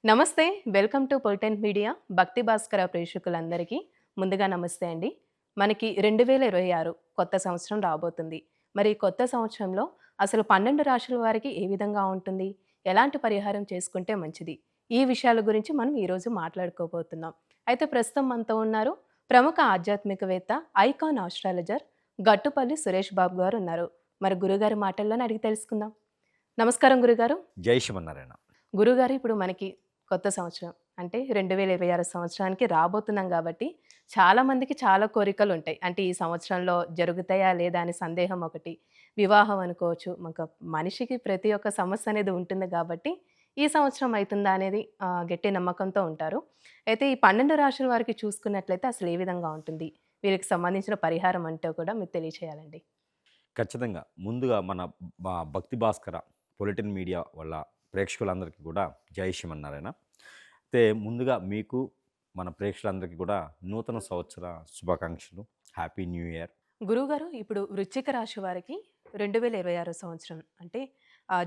నమస్తే. Welcome to Politent media. Bhakti Bhaskara ప్రేక్షకులందరికీ ముందుగా నమస్తే అండి. మనకి 2026 కొత్త సంవత్సరం రాబోతుంది. మరి ఈ కొత్త సంవత్సరంలో అసలు 12 రాశుల వారికి ఏ విధంగా ఉంటుంది? ఎలాంటి పరిహారం చేసుకుంటే మంచిది? ఈ విషయాల గురించి మనం ఈరోజు మాట్లాడుకోబోతున్నాం. అయితే ప్రస్తుతం మనతో ఉన్నారు ప్రముఖ ఆధ్యాత్మికవేత్త, ఐకాన్ ఆస్ట్రాలజర్ గట్టుపల్లి సురేష్ బాబు గారు ఉన్నారు. మరి గురుగారి మాటల్లోనే అడిగి తెలుసుకుందాం. నమస్కారం గురుగారు. జై శ్రీమన్నారాయణ. గురుగారు ఇప్పుడు మనకి కొత్త సంవత్సరం అంటే 2026 సంవత్సరానికి రాబోతున్నాం గాబట్టి, చాలా మందికి చాలా కోరికలుంటాయి. అంటే ఈ సంవత్సరంలో జరుగుతాయా లేదా అని సందేహం ఒకటి. వివాహం అనుకోవచ్చు. మనిషికి ప్రతి ఒక్క సమస్య అనేది ఉంటుంది గాబట్టి, ఈ సంవత్సరం అయితుందా అనేది గట్టి నమ్మకంతో ఉంటారు. అయితే ఈ 12 రాశుల వారికి చూసుకున్నట్లయితే అసలు ఏ విధంగా ఉంటుంది? వీరికి సంబంధించిన పరిహారం అంటే కూడా మీరు తెలియచేయాలండి. ఖచ్చితంగా. ముందుగా మా భక్తి భాస్కర పొలిటిన్ మీడియా వాళ్ళ ప్రేక్షకులందరికీ కూడా జై శ్రీమన్నారాయణ. అయితే ముందుగా మీకు, మన ప్రేక్షకులందరికీ కూడా నూతన సంవత్సర శుభాకాంక్షలు. Happy new year. గురువుగారు ఇప్పుడు వృశ్చిక రాశి వారికి 2026 సంవత్సరం అంటే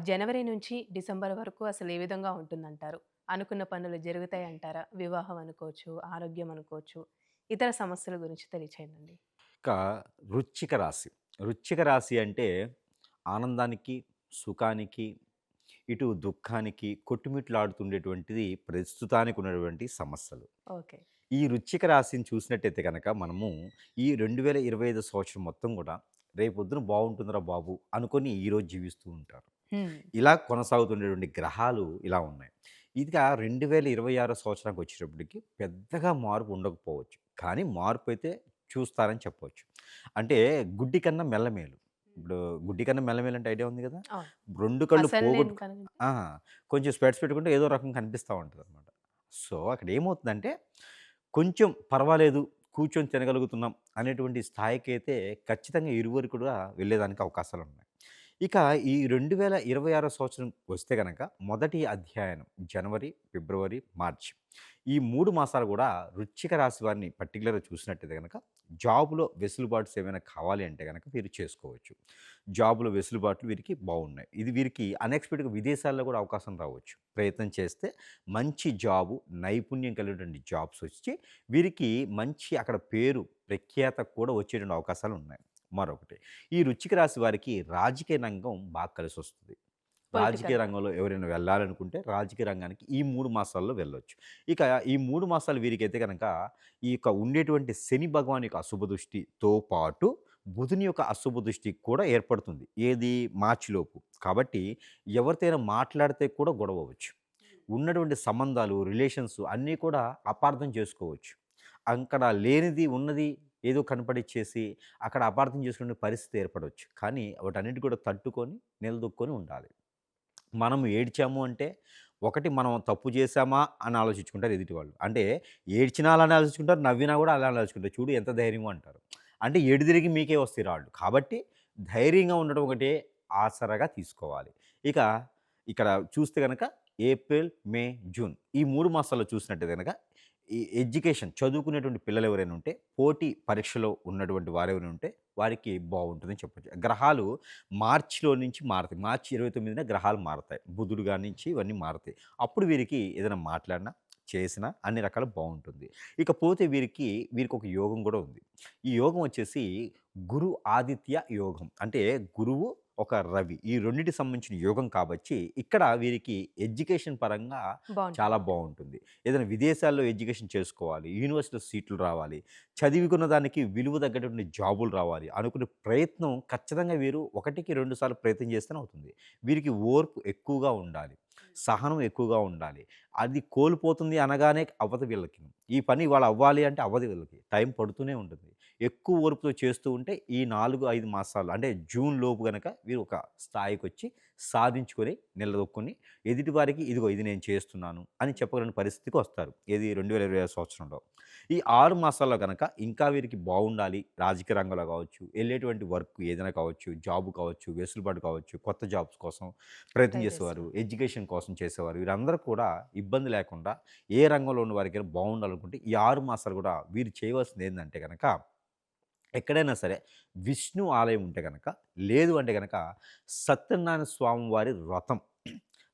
జనవరి నుంచి డిసెంబర్ వరకు అసలు ఏ విధంగా ఉంటుందంటారు? అనుకున్న పనులు జరుగుతాయంటారా? వివాహం అనుకోవచ్చు, ఆరోగ్యం అనుకోవచ్చు, ఇతర సమస్యల గురించి తెలియచేయండి. ఇక వృశ్చిక రాశి. వృశ్చిక రాశి అంటే ఆనందానికి, సుఖానికి, ఇటు దుఃఖానికి కొట్టుమిట్లాడుతుండేటువంటిది ప్రస్తుతానికి ఉన్నటువంటి సమస్యలు. ఓకే. ఈ వృశ్చిక రాశిని చూసినట్టయితే గనక మనము ఈ 2025 సంవత్సరం మొత్తం కూడా రేపొద్దున బావుంటుందిరా బాబు! అనుకోని ఈరోజు జీవిస్తూ ఉంటారు. హ్మ్. ఇలా కొనసాగుతుండేటువంటి గ్రహాలు ఇలా ఉన్నాయి. ఇక 2026 సంవత్సరానికి వచ్చేటప్పటికి పెద్దగా మార్పు ఉండకపోవచ్చు. కానీ మార్పయితే చూస్తారని చెప్పొచ్చు. అంటే గుడ్డి కన్నా మెల్లమేలు. ఇప్పుడు గుడ్డి కన్నా మెల్లమేలు అంటే ఐడియా ఉంది గదా! అవును. 2 కళ్ళు అసలు నేను పోగొట్టుకు కనుగొని ఆ! కొంచెం స్పెట్స్ పెట్టుకుంటే ఏదో రకంగా కనిపిస్తా ఉంటదనమాట. సో, అక్కడ ఏమవుతుందంటే కొంచెం పర్వాలేదు, కూర్చొని తినగలుగుతున్నాం అనేటువంటి స్థాయికైతే ఖచ్చితంగా ఇరువురు కూడా వెళ్ళేదానికి అవకాశాలున్నాయి. ఇక ఈ 2026 సంవత్సరం వస్తే గనక మొదటి అధ్యయనం జనవరి, ఫిబ్రవరి, మార్చ్. ఈ 3 మాసాలు గూడా వృశ్చిక రాశి వారిని పర్టిక్యులర్‌గా చూసినట్టయితే గనక జాబ్‌లో వెసులుబాట్స్ ఏమైనా కావాలి అంటే గనక వీరు చేసుకోవచ్చు. జాబ్‌లో వెసులుబాట్లు వీరికి బావున్నాయి. ఇది వీరికి అన్‌ఎక్స్‌పెక్టెడ్‌గా విదేశాల్లో గూడా అవకాశం రావచ్చు. ప్రయత్నం చేస్తే మంచి జాబు, నైపుణ్యం కలిగినటువంటి జాబ్స్ వచ్చి వీరికి మంచి అక్కడ పేరు, ప్రఖ్యాత కూడా వచ్చేటువంటి అవకాశాలున్నాయి. మరొకటి, ఈ వృశ్చిక రాశి వారికి రాజకీయ రంగం బాగా కలిసొస్తది. రాజకీయ పొలిటికల్‌గా. రంగంలో ఎవరైనా వెళ్ళాలనుకుంటే రాజకీయ రంగానికి ఈ 3 మాసాల్లో వెళ్ళొచ్చు. ఇక ఈ 3 మాసాలు వీరికైతే గనక ఈ యొక్క ఉండేటువంటి శని భగవాన్ యొక్క అశుభ దృష్టితో పాటు బుధుని యొక్క అశుభ దృష్టి కూడా ఏర్పడుతుంది. ఏది మార్చిలోపు. కాబట్టి ఎవరితోనైనా మాట్లాడితే కూడా గొడవవచ్చు. ఉన్నటువంటి సంబంధాలు, రిలేషన్స్ అన్నీ కూడా అపార్థం చేసుకోవచ్చు. అక్కడ లేనిది ఉన్నది ఏదో కనపడిచ్చేసి అక్కడ అపార్థం చేసుకునే పరిస్థితి ఏర్పడొచ్చు. కానీ వాటన్నిటి కూడా తట్టుకొని నిలదొక్కుకొని ఉండాలి. మనం ఏడ్చాము అంటే, ఒకటి మనం తప్పు చేశామా అని ఆలోచించుకుంటారు ఎదుటివాళ్ళు. అంటే ఏడ్చినా అలానే ఆలోచించుకుంటారు, నవ్వినా కూడా అలానే ఆలోచించుకుంటారు. చూడు ఎంత ధైర్యమో అంటారు. అంటే ఎడుదిరిగి మీకే వస్తాయి రాళ్ళు. కాబట్టి ధైర్యంగా ఉండడం ఒకటే ఆసరాగా తీసుకోవాలి. ఇక ఇక్కడ చూస్తే గనక ఏప్రిల్, మే, జూన్ ఈ 3 మాసాల్లో చూసినట్టయితే గనక ఈ ఎడ్యుకేషన్ చదువుకునేటువంటి పిల్లలు ఎవరైనా ఉంటే, పోటీ పరీక్షలో ఉన్నటువంటి వారెవరైనా ఉంటే వారికి బావుంటుందని చెప్పొచ్చు. గ్రహాలు మార్చ్‌లో నుంచి మారతాయి. మార్చి 29న గ్రహాలు మారతాయి. బుధుడు గాని నుంచి ఇవన్నీ మారతాయి. అప్పుడు వీరికి ఏదైనా మాట్లాడినా, చేసినా అన్ని రకాలు బావుంటుంది. ఇకపోతే వీరికొక యోగం గూడా ఉంది. ఈ యోగం వచ్చేసి గురు ఆదిత్య యోగం. అంటే గురువు, ఒక రవి. ఈ రెండిటికి సంబంధించిన యోగం కాబట్టి ఇక్కడ వీరికి ఎడ్యుకేషన్ పరంగా చాలా బావుంటుందంటారు. బావుంటుంది. ఏదైనా విదేశాల్లో ఎడ్యుకేషన్ చేసుకోవాలి, యూనివర్సిటీలో సీట్లు రావాలి, చదువుకున్న దానికి విలువ తగ్గటువంటి జాబులు రావాలి అనుకునే ప్రయత్నం ఖచ్చితంగా వీరు ఒకటికి 2 సార్లు ప్రయత్నం చేస్తేనే అవుతుంది. వీరికి ఓర్పు ఎక్కువగా ఉండాలి. సహనం ఎక్కువగా ఉండాలి. అది కోల్పోతుంది అనగానే అవ్వదు వీళ్ళకి. ఈ పని ఇవాళ అవ్వాలి అంటే అవ్వదు వీళ్ళకి. టైం పడుతూనే ఉంటుంది. ఎక్కువ ఓర్పుతో చేస్తూ ఉంటే ఈ 4, 5 మాసాలు అంటే జూన్ లోపు గనక వీరు ఒక స్థాయికొచ్చి సాధించుకొని నిలదొక్కుని ఎదుటి వారికి ఇదిగో ఇది నేను చేస్తున్నాను అని చెప్పగలిగిన పరిస్థితికి వస్తారు. ఏది 2025 సంవత్సరంలో. ఈ 6 మాసాల్లో గనక ఇంకా వీరికి బావుండాలి. రాజకీయ రంగంలో కావచ్చు, ఎళ్ళేటువంటి వర్క్ ఏదైనా కావచ్చు, జాబ్ కావచ్చు, వెసులుబాటు కావచ్చు, కొత్త జాబ్స్ కోసం ప్రయత్నం ట్రై చేసేవారు, చేస్తున్నారు. ఎడ్యుకేషన్ కోసం చేసేవారు. వీరందరూ కూడా ఇబ్బంది లేకుండా ఏ రంగంలో ఉన్న వారికైనా బావుండాలనుకుంటే ఈ 6 మాసాలు కూడా వీరు చేయవలసింది ఏందంటే గనక ఎక్కడైనా సరే విష్ణు ఆలయం ఉంటే గనక, లేదు అంటే గనక సత్యనారాయణ స్వామి వారి వ్రతం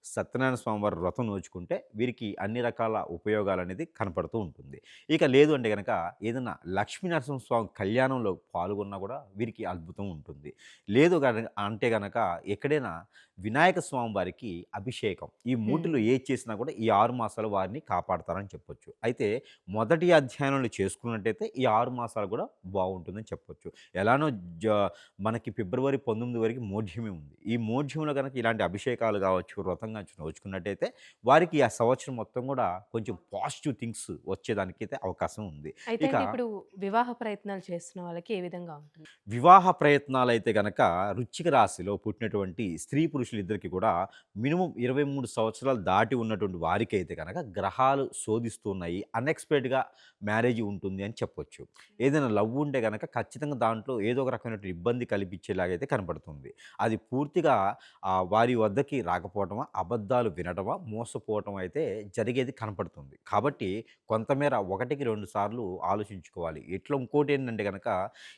సత్యనారాయణ స్వామి వారి వ్రతం నోచుకుంటే వీరికి అన్ని రకాల ఉపయోగాలనేది కనపడుతూ ఉంటుంది. ఇక లేదు అంటే గనక ఏదన్నా లక్ష్మీ నరసింహస్వామి కళ్యాణంలో పాల్గొన్నా కూడా వీరికి అద్భుతం ఉంటుంది. లేదు అంటే గనక ఎక్కడైనా వినాయక స్వామి వారికి అభిషేకం ఈ మూటిలో హ్మ్. ఏది చేసినా కూడా ఈ 6 మాసాలు వారిని కాపాడతారని చెప్పొచ్చు. అయితే మొదటి అధ్యాయంలో చేసుకున్నట్టయితే ఈ 6 మాసాలు కూడా బావుంటుందని చెప్పొచ్చు. ఎలానో జ మనకి ఫిబ్రవరి 19 వరకు మోఢ్యమి ఉంది. ఈ మోఢ్యంలో గనక ఇలాంటి అభిషేకాలు కావచ్చు, వ్రతం గావచ్చు నోచుకున్నట్టయితే వారికి ఆ సంవత్సరం మొత్తం కూడా కొంచెం పాజిటివ్ థింగ్స్ వచ్చేదానికైతే అవకాశం ఉంది. అయితే ఇక అండి ఇప్పుడు వివాహ ప్రయత్నాలు చేస్తున్న వాళ్ళకి ఏ విధంగా ఉంటుంది? వివాహ ప్రయత్నాలైతే గనక వృశ్చిక రాశిలో పుట్టినటువంటి స్త్రీ పురుషులిద్దరికీ కూడా మినిమమ్ 23 సంవత్సరాలు దాటి ఉన్నటువంటి వారికైతే గనక గ్రహాలు శోధిస్తున్నాయి. అన్‌ఎక్స్‌పెక్టెడ్‌గా మ్యారేజ్ ఉంటుంది అని చెప్పొచ్చు. ఏదైనా లవ్ ఉంటే గనక ఖచ్చితంగా దాంట్లో ఏదో ఒక రకమైనటువంటి ఇబ్బంది కల్పించేలాగైతే కనపడుతుంది. అది పూర్తిగా వారి వద్దకి రాకపోవటమా, అబద్ధాలు వినడమా, మోసపోవటం అయితే జరిగేది కనపడుతుంది. కాబట్టి కొంతమేర 1కి 2 సార్లు ఆలోచించుకోవాలి. ఇట్లా ఇంకోటేంటంటే గనక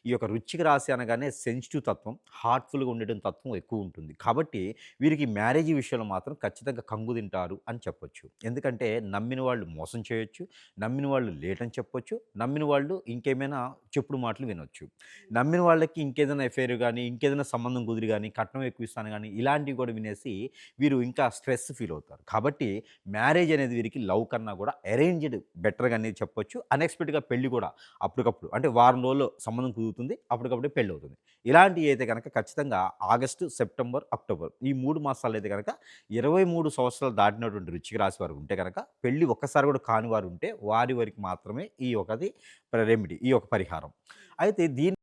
ఈ యొక్క వృశ్చిక రాశి అనగానే సెన్సిటివ్ తత్వం, హార్ట్‌ఫుల్‌గా ఉండేటువంటి తత్వం ఎక్కువ ఉంటుంది. కాబట్టి వీరికి మ్యారేజ్ విషయంలో మాత్రం ఖచ్చితంగా కంగు తింటారు అని చెప్పొచ్చు. ఎందుకంటే నమ్మిన వాళ్ళు మోసం చేయొచ్చు, నమ్మిన వాళ్ళు లేటని చెప్పొచ్చు, నమ్మిన వాళ్ళు ఇంకేమైనా చెప్పుడు మాటలు వినొచ్చు. నమ్మిన వాళ్ళకి ఇంకేదైనా ఎఫైర్ గాని, ఇంకేదైనా సంబంధం కుదిరి గాని, కట్నం ఎక్కువ ఇస్తాను గాని, ఇలాంటివి కూడా వినేసి వీరు ఇంకా స్ట్రెస్ ఫీల్ అవుతారు. కాబట్టి మ్యారేజ్ అనేది వీరికి లవ్ కన్నా కూడా అరేంజ్డ్ బెటర్‌గా అనేది చెప్పొచ్చు. అన్‌ఎక్స్‌పెక్టెడ్‌గా పెళ్లి కూడా అప్పటికప్పుడు అంటే వారం రోజుల్లో సంబంధం కుదురుతుంది. అప్పటికప్పుడే పెళ్ళవుతుంది. ఇలాంటియి అయితే గనక ఖచ్చితంగా ఆగస్టు, సెప్టెంబర్, అక్టోబర్ ఈ 3 మాసాలైతే గనక 23 సంవత్సరాలు దాటినటువంటి వృశ్చిక రాశి వారు ఉంటే గనక పెళ్లి ఒక్కసారి కూడా కాని వారు ఉంటే వారి వరకు మాత్రమే ఈ ఒకది రెమెడీ ఈ యొక్క పరిహారం. అయితే దీని